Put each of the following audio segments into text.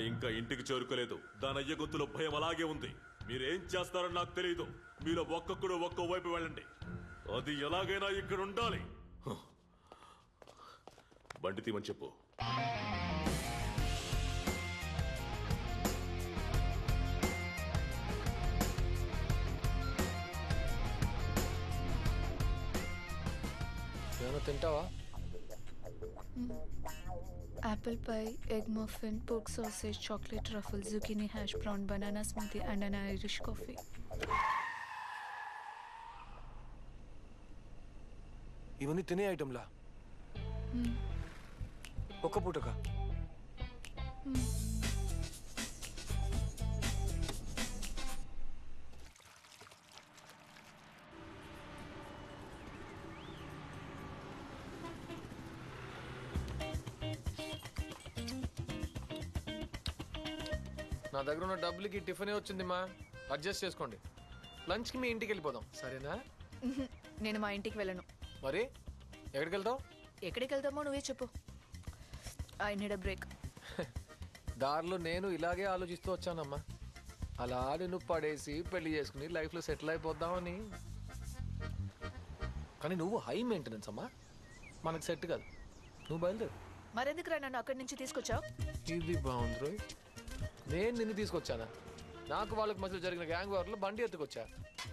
ఇంకా ఇంటికి చేరుకోలేదు. దాని అయ్య గొంతులో భయం అలాగే ఉంది. మీరేం చేస్తారో నాకు తెలియదు. మీలో ఒక్కొక్కడు ఒక్కో వైపు వెళ్ళండి. అది ఎలాగైనా ఇక్కడ ఉండాలి. బండి తీమని చెప్పు. ఏమైనా తింటావా? Apple pie, egg muffin, pork sausage, chocolate truffle, zucchini hash brown, banana smoothie and an Irish coffee. ఇవన్నీ తినే ఐటమ్లా? ఒక్క పూటకా? నా దగ్గర ఉన్న డబ్బులకి టిఫినే వచ్చింది మా, అడ్జస్ట్ చేసుకోండి. లంచ్కి మీ ఇంటికి వెళ్ళిపోదాం, సరేనా? నేను మా ఇంటికి వెళ్ళను. మరి ఎక్కడికి వెళ్తావు? ఎక్కడికి వెళ్తామో నువ్వే చెప్పు. I need a break. దారిలో నేను ఇలాగే ఆలోచిస్తూ వచ్చానమ్మా. అలా నిన్ను పడేసి పెళ్లి చేసుకుని లైఫ్లో సెటిల్ అయిపోద్దామని. కానీ నువ్వు హై మెయింటెనెన్స్ అమ్మా, మనకు సెట్ కాదు. నువ్వు బయలుదేరు. మరెందుకురా నన్ను అక్కడి నుంచి తీసుకొచ్చావు? ఇది బాగుంది రోయ్. నేను నిన్ను తీసుకొచ్చానా? నాకు వాళ్ళకి మధ్యలో జరిగిన గ్యాంగ్ వార్లో బండి ఎత్తుకొచ్చా.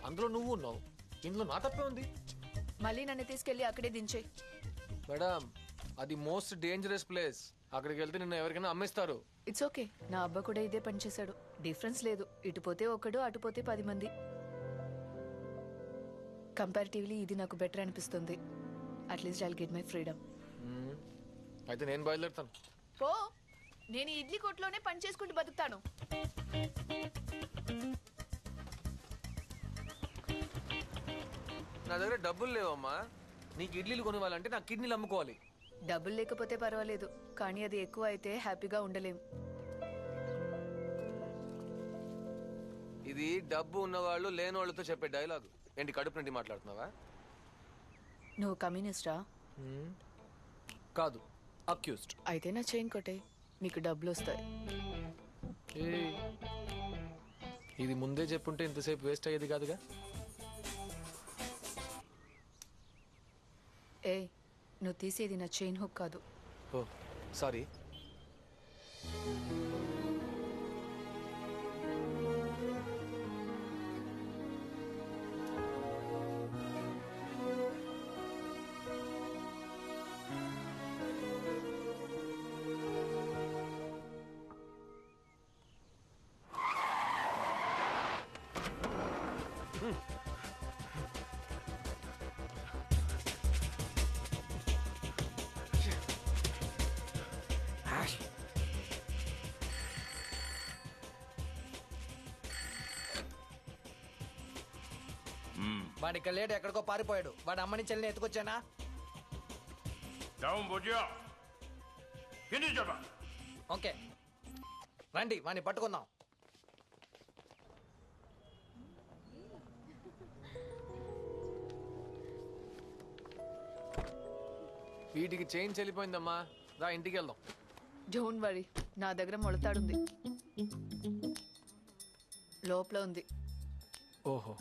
అందులో నువ్వు ఉన్నావు. ఇందులో నా తప్పే ఉంది. మళ్ళీ నన్ను తీసుకెళ్ళి అక్కడే దించే. మేడం, అది మోస్ట్ డేంజరస్ ప్లేస్. అక్కడికి వెళ్తే నిన్ను ఎవరికైనా అమ్మేస్తారు. It's okay. నా అబ్బా కూడా ఇదే పని చేశాడు. డిఫరెన్స్ లేదు. ఇటు పోతే ఒకడు, అటు పోతే 10 మంది. కంపారిటివ్లీ ఇది నాకు బెటర్ అనిపిస్తుంది. At least I'll get my freedom. అయితే నేను బయలుదేరుతాను. పో. నేను ఈ ఇడ్లీ కొట్లోనే పని చేసుకుంటూ బతుకుతాను. నా దగ్గర డబ్బులు లేవమ్మా. నీకు ఇడ్లీలు కొనివ్వాలంటే నా కిడ్నీలు అమ్ముకోవాలి. డబ్బులు లేకపోతే పర్వాలేదు, కానీ అది ఎక్కువ అయితే హ్యాపీగా ఉండలేం. ఇది డబ్బు ఉన్నవాళ్ళు లేనోళ్ళతో చెప్పే డైలాగు. ఏంటి కడుపు నుండి మాట్లాడుతున్నావా? నువ్వు కమ్యూనిస్టా? కాదు, అక్యూస్డ్. అయితే నా చైన్ కొట్టే, నీకు డబ్బులు వస్తాయి. ఇది ముందే చెప్పుంటే ఇంతసేపు వేస్ట్ అయ్యేది కాదుగా. ఏ, నువ్వు తీసేది నా చైన్ హుక్ కాదు. ఓ సారీ. వాడి ఇక్కడ లేడు, ఎక్కడికో పారిపోయాడు. వాడి అమ్మని చెల్లిని ఎత్తుకొచ్చానా? ఓకే రండి, వాడిని పట్టుకుందాం. వీటికి చైన్ చెల్లిపోయిందమ్మా. రా ఇంటికి వెళ్దాం. డోంట్ వరీ, నా దగ్గర మొలతాడుంది. లోపల ఉంది. ఓహో,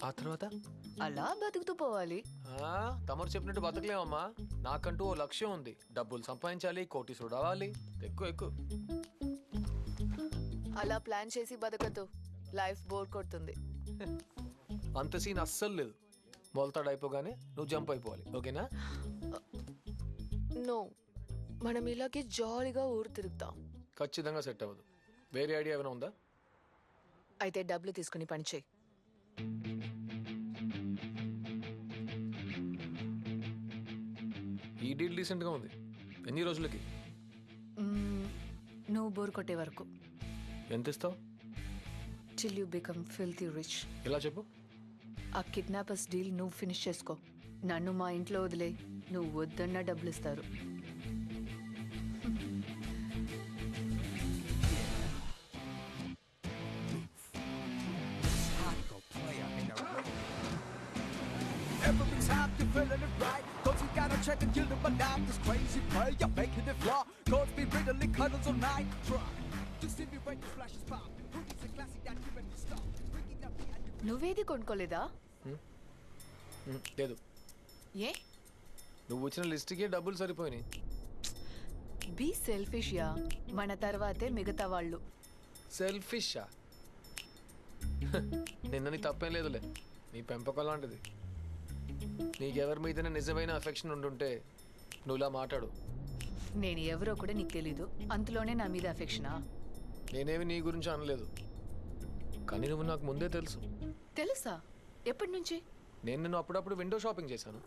ఆ తర్వాత అలా బతుకుతూ పోవాలి. తమరు చెప్పినట్టు బతకలేమమ్మా. నాకంటూ ఓ లక్ష్యం ఉంది. డబ్బులు సంపాదించాలి, కోటీసుడు రావాలి. ఎక్కువ ఎక్కువ. అలా ప్లాన్ చేసి బతకద్దు, లైఫ్ బోర్ కొడుతుంది. అంత సీన్ అస్సలు లేదు. మొలతాడు అయిపోగానే నువ్వు జంప్ అయిపోవాలి, ఓకేనా? నో, మనం ఇలాగే జాలీగా ఊరు తిరుగుతాం. ఖచ్చితంగా సెట్ అవ్వదు. వేరే ఐడియా ఏమైనా ఉందా? అయితే డబ్బులు తీసుకుని పని చేయి. ఈ డీల్ డీసెంట్ గా ఉంది. ఎన్ని రోజులకి? నువ్వు బోర్ కొట్టే వరకు. ఎంత ఇస్తావు? Till you become filthy rich. ఎలా చెప్పు? ఆ కిడ్నాపర్స్ డీల్ నువ్వు ఫినిష్ చేసుకో. నన్ను మా ఇంట్లో వదిలే. నువ్వు వద్దన్నా డబ్బులు ఇస్తారు. Every time you're feeling it right, cause you gotta check and yield them, but now this crazy play, you're making it flaw. Cause we really cuddles all night. Try To simulate the flashes pop. Hoodies a classic that you better stop. Bringing up the end. నువ్వేది కొనుక్కోలేదా? లేదు, ఏ? నువ్వు వచ్చిన లిస్ట్కి డబ్బులు సరిపోయినాయి. Be selfish yeah, మన తర్వాతే మిగతా వాళ్ళు. సెల్ఫిషా? నిన్న నీ తప్పేం లేదులే, నీ పెంపకం లాంటిది. నీకెవరి మీదనే నిజమైన అఫెక్షన్ ఉండుంటే నువ్వులా మాట్లాడు. నేను ఎవరో కూడా నీకు తెలీదు, అంతలోనే నా మీద అఫెక్షనా? నేనేమి నీ గురించి అనలేదు, కానీ నువ్వు నాకు ముందే తెలుసు. తెలుసా? ఎప్పటి నుంచి? నేను నిన్ను అప్పుడప్పుడు విండో షాపింగ్ చేశాను.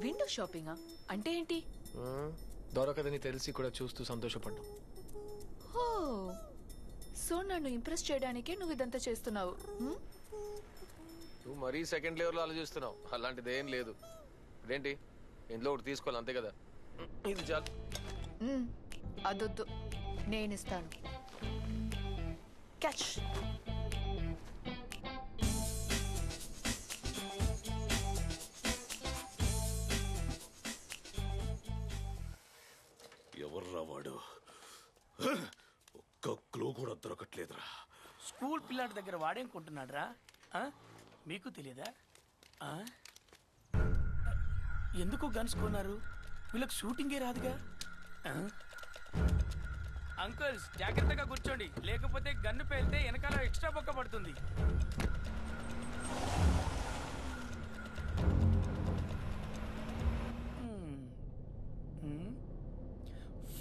విండో షాపింగా అంటే ఏంటి? దొరకదని తెలిసి కూడా చూస్తూ సంతోషపడ్డాం. ఓ, సో నన్ను ఇంప్రెస్ చేయడానికే నువ్వు ఇదంతా చేస్తున్నావు. నువ్వు మరీ సెకండ్ లెవెల్లో ఆలోచిస్తున్నావు, అలాంటిది ఏం లేదు. ఇదేంటి, ఇంట్లో ఒకటి తీసుకోవాలి అంతే కదా, ఇది చాలు. అదొద్దు, నేను ఇస్తాను. క్యాచ్. ఎవర్రా వాడు? ఒక్క క్లూ కూడా దొరకట్లేదురా. స్కూల్ పిల్లాడి దగ్గర వాడేం కొంటున్నాడు రా? మీకు తెలియదా? ఎందుకు గన్స్ కొన్నారు? వీళ్ళకి షూటింగే రాదుగా. అంకుల్స్ జాగ్రత్తగా కూర్చోండి, లేకపోతే గన్ను పేలితే వెనకాల ఎక్స్ట్రా బొక్క పడుతుంది.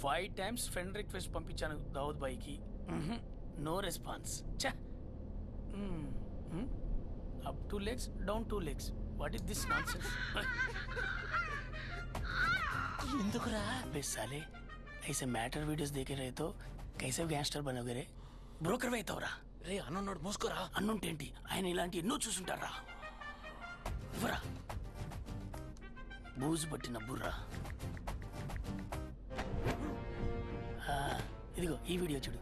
ఫైవ్ టైమ్స్ ఫ్రెండ్ రిక్వెస్ట్ పంపించాను దావుద్ బాయ్కి, నో రెస్పాన్స్. చా, up 2 legs, down 2 legs. What is this nonsense? ఎందుకురా బెస్సాలే? ऐसे मैटर वीडियोस देखे रहे तो कैसे गैंगस्टर बनोगे रे? బ్రోకర్ అవుతావురా రే. అన్నున్నాడు మూసుకోరా. అన్నుంటేంటి, ఆయన ఇలాంటి ఎన్నో చూసుంటారా. ఇవ్వరా బూజు పట్టిన బుర్రా. ఇదిగో ఈ వీడియో చూడు,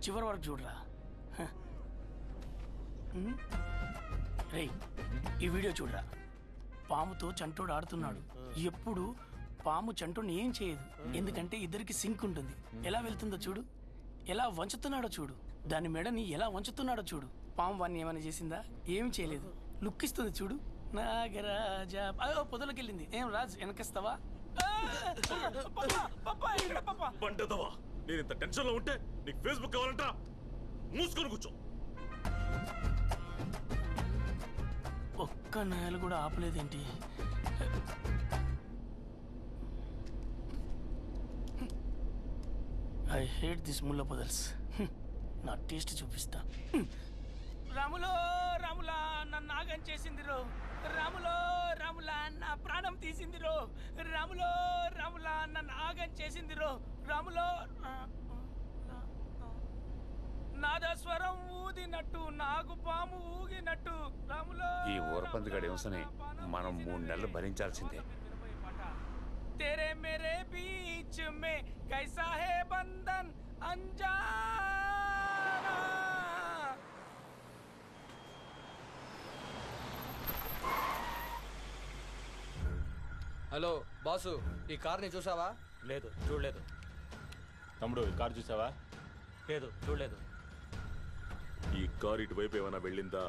చివరి వరకు చూడరా. రే ఈ వీడియో చూడరా. పాముతో చంటోడు ఆడుతున్నాడు. ఎప్పుడు పాము చంటోని ఏం చేయదు, ఎందుకంటే ఇద్దరికి సింక్ ఉంటుంది. ఎలా వెళ్తుందో చూడు, ఎలా వంచుతున్నాడో చూడు, దాని మెడని ఎలా వంచుతున్నాడో చూడు. పాము వాడిని ఏమైనా చేసిందా? ఏమి చేయలేదు. లుక్ ఇస్తుంది చూడు. నాగరాజా పొదలోకి వెళ్ళింది. ఏం రాజ్ వెనకిస్తావా? బండదవా, నేను ఇంత టెన్షన్ లో ఉంటే నీకు ఫేస్బుక్ కావాలంట? మూసుకొని కూర్చో. ఒక్క నేల కూడా ఆపలేదేంటి? ఐ హేట్ దిస్ ముల్ల పొదల్స్. నా టేస్ట్ చూపిస్తా. రాములో రాములా నన్ను ఆగం చేసింది రో. రాములో రాములా నా ప్రాణం తీసింది రో. రాములో రాములా నన్ను ఆగం చేసింది రో. రాములో నాదస్వరం ఊదినట్టు, నాగు పాము ఊగినట్టు. రాములో ఈ ఊరపందిగాడు ఏమసని మనం 3 నెలలు భరించాల్సిందే. तेरे मेरे बीच में कैसा है बंधन अनजाना. హలో బాసు, ఈ కార్ని చూసావా? లేదు, చూడలేదు. తమ్ముడు ఈ కారు చూసావా? లేదు, చూడలేదు. ఈ కారు ఇటువైపు ఏమైనా వెళ్ళిందా?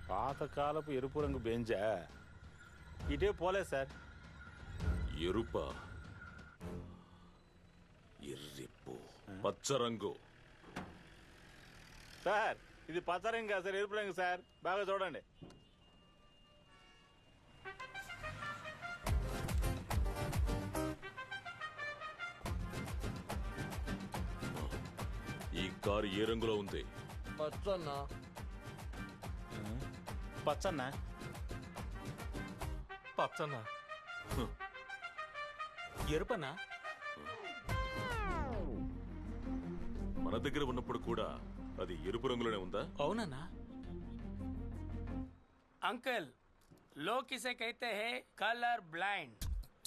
పాతకాలపు ఎరుపు రంగు బెంజా? ఇటే పోలేదు సార్. ఎరుప, ఎర్రిప్పు, పచ్చ రంగు. సార్ ఇది పచ్చ రంగు కాదు సార్, ఎరుపు రంగు సార్. బాగా చూడండి. ఈ కారు ఏ రంగులో ఉంది? పచ్చన్నా. పచ్చన్నా? పచ్చన్నా? ఎరుపన్నా? మన దగ్గర ఉన్నప్పుడు కూడా అది ఎరుపు రంగులోనే ఉందా? అవునన్నా. अंकल लोग किसे कहते हैं कलर ब्लाइंड.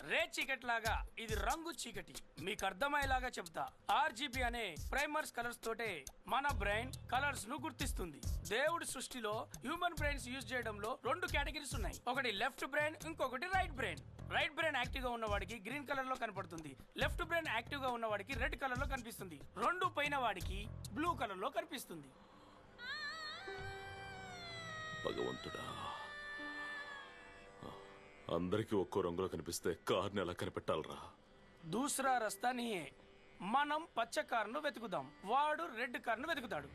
రే చీకటి లాగా ఇది రంగు చీకటి. మీకు అర్థమయ్యేలాగా చెప్తా. ఆర్జీబీ అనే ప్రైమర్స్ కలర్స్ తోటే మన బ్రెయిన్ కలర్స్ ను గుర్తిస్తుంది. దేవుడి సృష్టిలో హ్యూమన్ బ్రెయిన్స్ యూజ్ చేయడంలో 2 కేటగిరీస్ ఉన్నాయి. ఒకటి లెఫ్ట్ బ్రెయిన్, ఇంకొకటి right brain. Right brain active గా ఉన్నవాడికి గ్రీన్ కలర్ లో కనపడుతుంది. లెఫ్ట్ బ్రెయిన్ యాక్టివ్ గా ఉన్నవాడికి రెడ్ కలర్ లో కనిపిస్తుంది. 2 పైన వాడికి బ్లూ కలర్ లో కనిపిస్తుంది. భగవంతుడా, అందరికీ ఒక్కో రంగులో కనిపిస్తే కార్ని ఎలా కనిపెట్టాలరా? దూసరా రస్తా నీయే. మనం పచ్చ కారును వెతుకుదాం, వాడు రెడ్ కారును వెతుకుతాడు.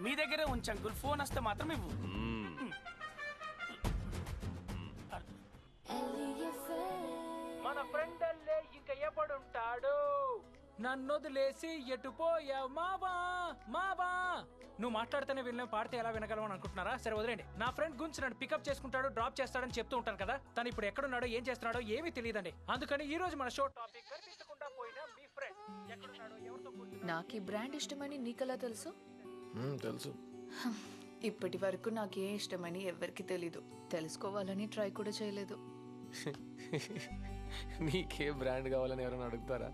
మీ దగ్గరే ఉంచు అంకుల్, ఫోన్ వస్తే మాత్రం ఇవ్వు. మన ఫ్రెండ్ అల్లే ఇంకా ఎప్పుడుంటాడు? నన్ను వదిలేసి ఎటు పోయావు మావా మావా. నువ్వు మాట్లాడితేనే వినలేం, పాడితే ఎలా వినగలవని అనుకుంటున్నారా? సరే వదిలేండి. నా ఫ్రెండ్ గురించి నన్ను పికప్ చేసుకుంటాడు, డ్రాప్ చేస్తాడని చెప్తూ ఉంటాను కదా. తను ఇప్పుడు ఎక్కడున్నాడో ఏం చేస్తున్నాడో ఏమీ తెలియదండి. అందుకని ఈ రోజు మన షో టాపిక్ కనిపించకుండా పోయిన మీ ఫ్రెండ్ ఎక్కడున్నాడో ఎవరితో కూర్చున్నాడో. నాకు ఈ బ్రాండ్ ఇష్టమని నీకెలా తెలుసు? తెలుసు. ఇప్పటి వరకు నాకు ఏ ఇష్టమని ఎవరికి తెలీదు. తెలుసుకోవాలని ట్రై కూడా చేయలేదు. నీకే బ్రాండ్ కావాలని ఎవరైనా అడుగుతారా?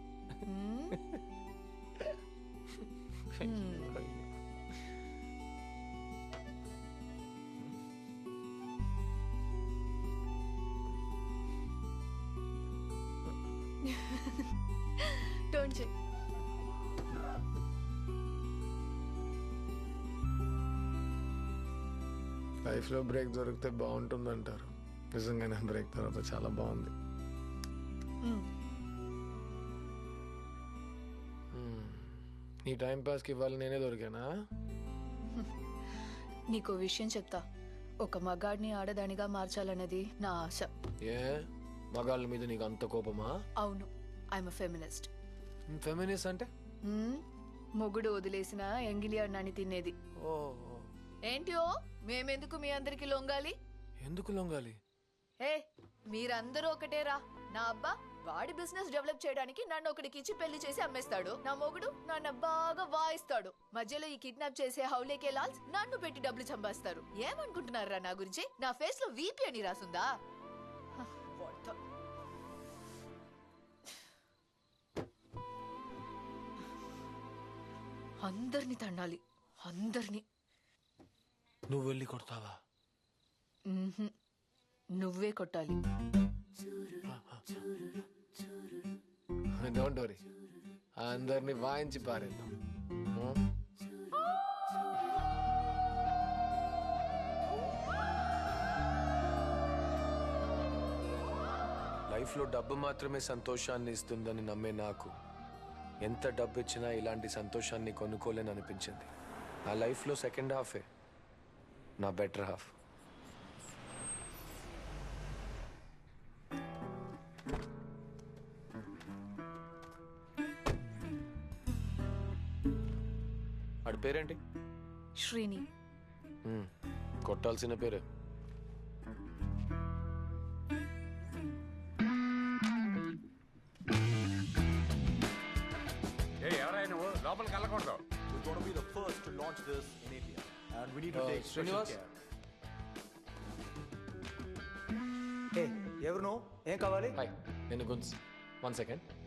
Don't check. లైఫ్లో బ్రేక్ దొరికితే బాగుంటుందంటారు. నిజంగానే బ్రేక్ తర్వాత చాలా బాగుంది. నీ టైం పాస్కి ఇవ్వాలి నేనే దొరికానా? నీకో విషయం చెప్తా. ఒక మగాడిని ఆడదానిగా మార్చాలన్నది నా ఆశ. ఏ మగాళ్ళ మీద నీకు అంత కోపమా? అవును, ఐఎమ్ ఫెమినిస్ట్. ఫెమినిస్ట్ అంటే? మొగుడు వదిలేసిన ఎంగిలి అన్నాన్ని తినేది. ఓ ఏంటి ఓ, మేమెందుకు మీ అందరికి లొంగాలి? ఎందుకు లొంగాలి? ఏ మీరందరూ ఒకటేరా. నా అబ్బా వాడి బిజినెస్ డెవలప్ చేయడానికి నన్ను ఒకడికి ఇచ్చి పెళ్లి చేసి అమ్మేస్తాడు. నా మొగుడు నన్ను బాగా వాయిస్తాడు. మధ్యలో ఈ కిడ్నాప్ చేసే హౌలేకే లాల్స్ నన్ను పెట్టి డబ్బులు చంపేస్తారు. ఏమనుకుంటున్నారా నా గురించి? నా ఫేస్ లో వీపీ అని రాసుందా? అందరిని తండాలి, అందరినీ. నువ్వు వెళ్ళి కొడతావా? నువ్వే కొట్టాలి. డోంట్ వరీ, అందరినీ వాయించి పారేద్దాం. లైఫ్లో డబ్బు మాత్రమే సంతోషాన్ని ఇస్తుందని నమ్మే నాకు ఎంత డబ్బు ఇచ్చినా ఇలాంటి సంతోషాన్ని కొనుక్కోలేని అనిపించింది. నా లైఫ్లో సెకండ్ హాఫే నా బెటర్ హాఫ్. వాడి పేరేంటి? శ్రీని. కొట్టాల్సిన పేరే. ఎవరైనా నువ్వు లోపలికి వెళ్ళకూడదు. We're going to be the first to launch this in India, and we need to take special Srinivas? care. Hey, ఎవరు నువ్వు? ఏం కావాలి? హాయ్, నేను గున్స్. 1 సెకండ్.